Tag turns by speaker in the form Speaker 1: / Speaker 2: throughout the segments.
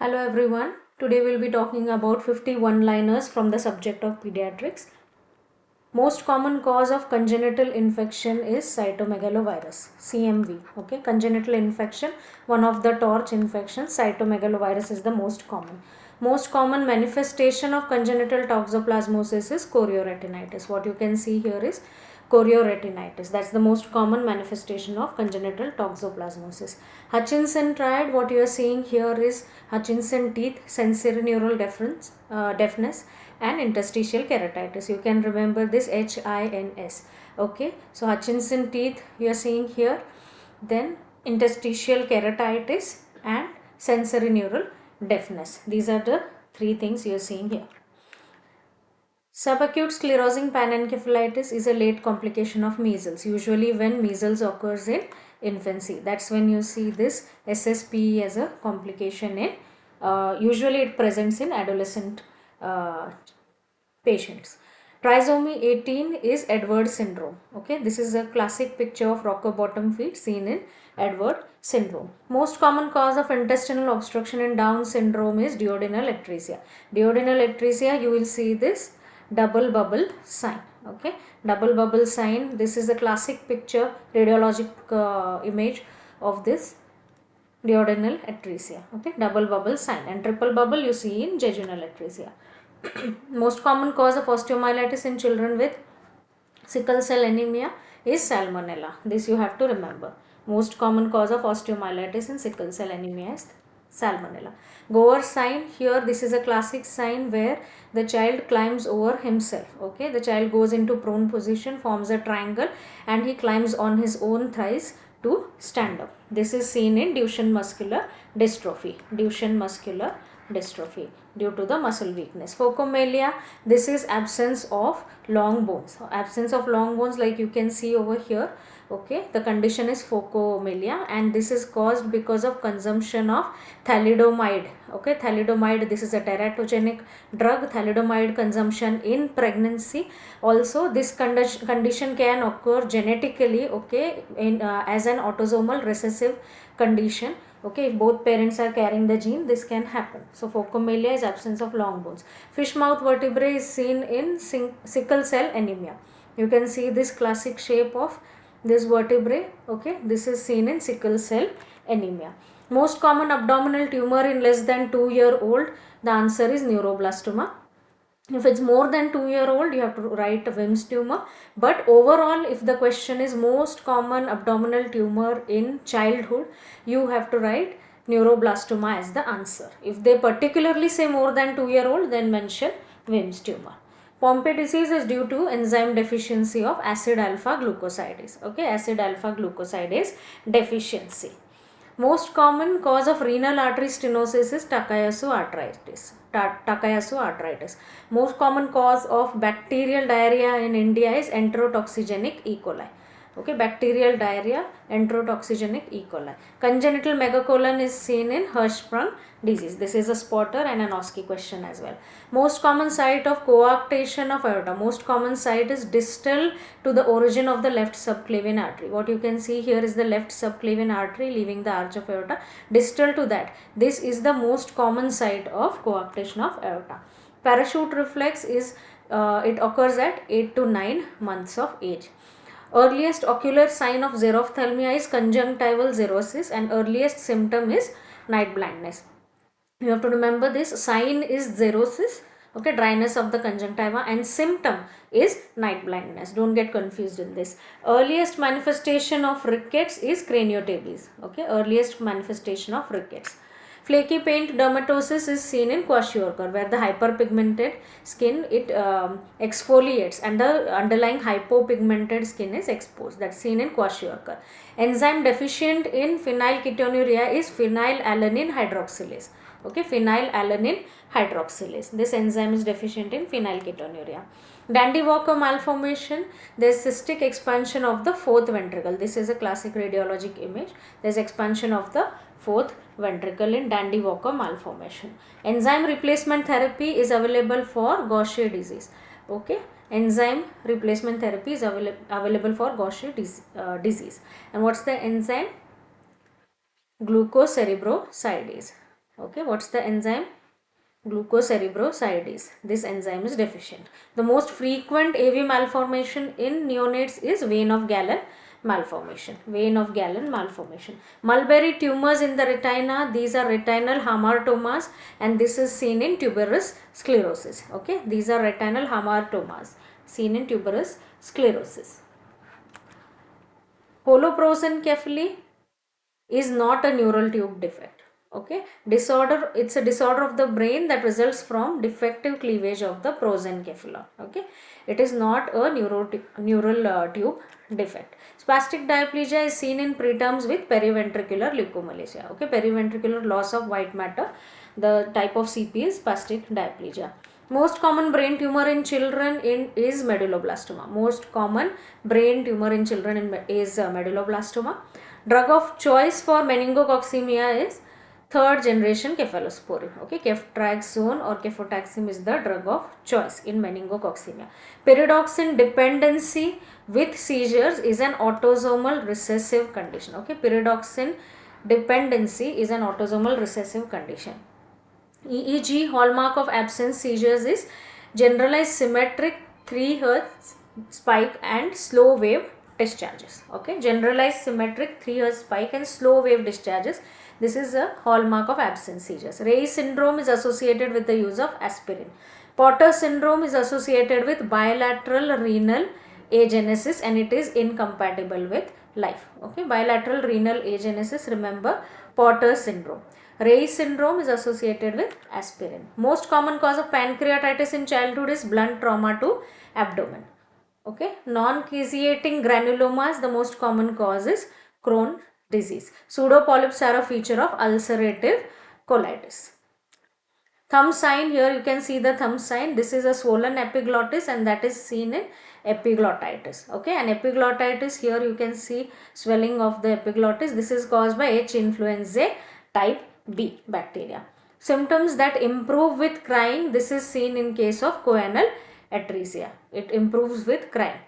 Speaker 1: Hello everyone. Today we'll be talking about 50 one-liners from the subject of pediatrics. Most common cause of congenital infection is cytomegalovirus, CMV. Okay, congenital infection, one of the torch infections, cytomegalovirus is the most common. Most common manifestation of congenital toxoplasmosis is chorioretinitis. What you can see here is chorioretinitis. That's the most common manifestation of congenital toxoplasmosis. Hutchinson triad, what you are seeing here is Hutchinson teeth, sensorineural deafness and interstitial keratitis. You can remember this HINS. Okay, so Hutchinson teeth you are seeing here, then interstitial keratitis and sensorineural deafness. These are the three things you are seeing here. Subacute sclerosing panencephalitis is a late complication of measles, usually when measles occurs in infancy. That's when you see this SSPE as a complication in, usually it presents in adolescent patients. Trisomy 18 is Edwards syndrome. Okay, this is a classic picture of rocker bottom feet seen in Edwards syndrome. Most common cause of intestinal obstruction in Down syndrome is duodenal atresia. Duodenal atresia, you will see this double bubble sign. Okay, double bubble sign. This is a classic picture, radiologic image of this duodenal atresia. Okay, double bubble sign, and triple bubble you see in jejunal atresia. Most common cause of osteomyelitis in children with sickle cell anemia is salmonella. This you have to remember. Most common cause of osteomyelitis in sickle cell anemia is salmonella. Gower sign, here this is a classic sign where the child climbs over himself. Okay, the child goes into prone position, forms a triangle, and he climbs on his own thighs to stand up. This is seen in Duchenne muscular dystrophy. Duchenne muscular dystrophy due to the muscle weakness. Phocomelia, this is absence of long bones. Absence of long bones, like you can see over here. Okay, the condition is phocomelia, and this is caused because of consumption of thalidomide. Okay, thalidomide, this is a teratogenic drug. Thalidomide consumption in pregnancy. Also, this condition can occur genetically. Okay, in as an autosomal recessive condition. Okay, if both parents are carrying the gene, this can happen. So phocomelia is absence of long bones. Fish mouth vertebrae is seen in sickle cell anemia. You can see this classic shape of this vertebrae. Okay, this is seen in sickle cell anemia. Most common abdominal tumor in less than 2-year-old, the answer is neuroblastoma. If it's more than 2-year-old, you have to write Mbbs tumor. But overall, if the question is most common abdominal tumor in childhood, you have to write neuroblastoma as the answer. If they particularly say more than 2-year-old, then mention Mbbs tumor. Pompe disease is due to enzyme deficiency of acid alpha glucosidase. Okay, acid alpha glucosidase deficiency. Most common cause of renal artery stenosis is Takayasu arthritis. Takayasu arthritis. Most common cause of bacterial diarrhea in India is enterotoxigenic E. coli. Okay, bacterial diarrhea, enterotoxigenic E. coli. Congenital megacolon is seen in Hirschsprung disease. This is a spotter and an OSCE question as well. Most common site of coarctation of aorta. Most common site is distal to the origin of the left subclavian artery. What you can see here is the left subclavian artery leaving the arch of aorta. Distal to that, this is the most common site of coarctation of aorta. Parachute reflex is it occurs at 8 to 9 months of age. Earliest ocular sign of xerophthalmia is conjunctival xerosis, and earliest symptom is night blindness. You have to remember this. Sign is xerosis, okay, dryness of the conjunctiva, and symptom is night blindness. Don't get confused in this. Earliest manifestation of rickets is craniotabes. Okay, earliest manifestation of rickets. Flaky paint dermatosis is seen in kwashiorkor, where the hyperpigmented skin, it exfoliates and the underlying hypopigmented skin is exposed. That's seen in kwashiorkor. Enzyme deficient in phenylketonuria is phenylalanine hydroxylase. Okay, phenylalanine hydroxylase. This enzyme is deficient in phenylketonuria. Dandy-Walker malformation, there is cystic expansion of the fourth ventricle. This is a classic radiologic image. There is expansion of the fourth ventricle in Dandy-Walker malformation. Enzyme replacement therapy is available for Gaucher disease. Okay, enzyme replacement therapy is available for Gaucher disease. And what's the enzyme? Glucocerebrosidase. Okay, what's the enzyme? Glucocerebrosidase. This enzyme is deficient. The most frequent AV malformation in neonates is vein of Gallen malformation. Vein of Gallen malformation. Mulberry tumors in the retina. These are retinal hamartomas, and this is seen in tuberous sclerosis. Okay, these are retinal hamartomas seen in tuberous sclerosis. Holoprosencephaly is not a neural tube defect. Okay, disorder, it's a disorder of the brain that results from defective cleavage of the prosencephalon. Okay, it is not a neural tube defect. Spastic diplegia is seen in preterms with periventricular leukomalacia. Okay, periventricular loss of white matter. The type of CP is spastic diplegia. Most common brain tumor in children is medulloblastoma. Most common brain tumor in children is medulloblastoma. Drug of choice for meningococcemia is third generation cephalosporin. Okay, ceftriaxone or cefotaxime is the drug of choice in meningococcemia. Pyridoxine dependency with seizures is an autosomal recessive condition. Okay, pyridoxine dependency is an autosomal recessive condition. EEG hallmark of absence seizures is generalized symmetric 3 Hz spike and slow wave discharges. Okay, generalized symmetric 3 Hz spike and slow wave discharges. This is a hallmark of absence seizures. Rey syndrome is associated with the use of aspirin. Potter syndrome is associated with bilateral renal agenesis and it is incompatible with life. Okay, bilateral renal agenesis, remember Potter syndrome. Rey syndrome is associated with aspirin. Most common cause of pancreatitis in childhood is blunt trauma to abdomen. Okay, non-caseating granulomas, the most common cause is Crohn's disease. Pseudopolyps are a feature of ulcerative colitis. Thumb sign, here you can see the thumb sign. This is a swollen epiglottis and that is seen in epiglottitis. Okay, and epiglottitis, here you can see swelling of the epiglottis. This is caused by H. influenzae type B bacteria. Symptoms that improve with crying. This is seen in case of choanal atresia. It improves with crying.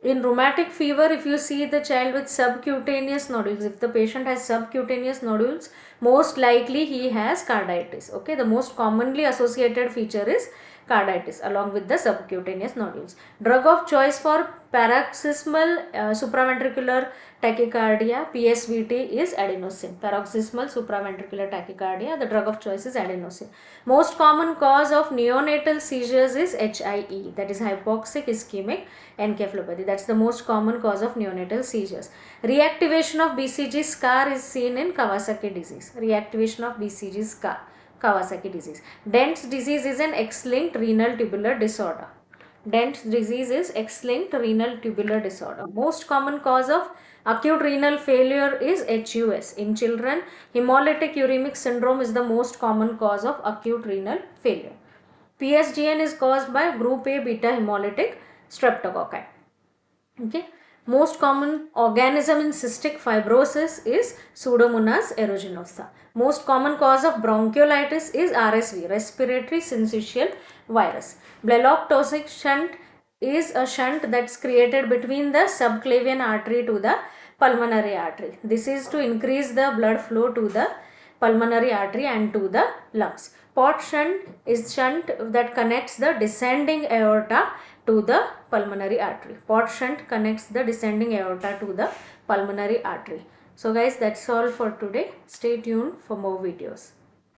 Speaker 1: In rheumatic fever, if you see the child with subcutaneous nodules, if the patient has subcutaneous nodules, most likely he has carditis. Okay, the most commonly associated feature is carditis along with the subcutaneous nodules. Drug of choice for paroxysmal supraventricular tachycardia, PSVT, is adenosine. Paroxysmal supraventricular tachycardia, the drug of choice is adenosine. Most common cause of neonatal seizures is HIE, that is hypoxic ischemic encephalopathy. That's the most common cause of neonatal seizures. Reactivation of BCG scar is seen in Kawasaki disease. Reactivation of BCG scar, Kawasaki disease. Dent's disease is an X-linked renal tubular disorder. Dent's disease is X-linked renal tubular disorder. Most common cause of acute renal failure is HUS. In children, hemolytic uremic syndrome is the most common cause of acute renal failure. PSGN is caused by group A beta hemolytic streptococci. Okay. Most common organism in cystic fibrosis is Pseudomonas aeruginosa. Most common cause of bronchiolitis is RSV, respiratory syncytial virus. Blalock toxic shunt is a shunt that's created between the subclavian artery to the pulmonary artery. This is to increase the blood flow to the pulmonary artery and to the lungs. Pot shunt is shunt that connects the descending aorta to the pulmonary artery. Pot shunt connects the descending aorta to the pulmonary artery. So guys, that's all for today. Stay tuned for more videos.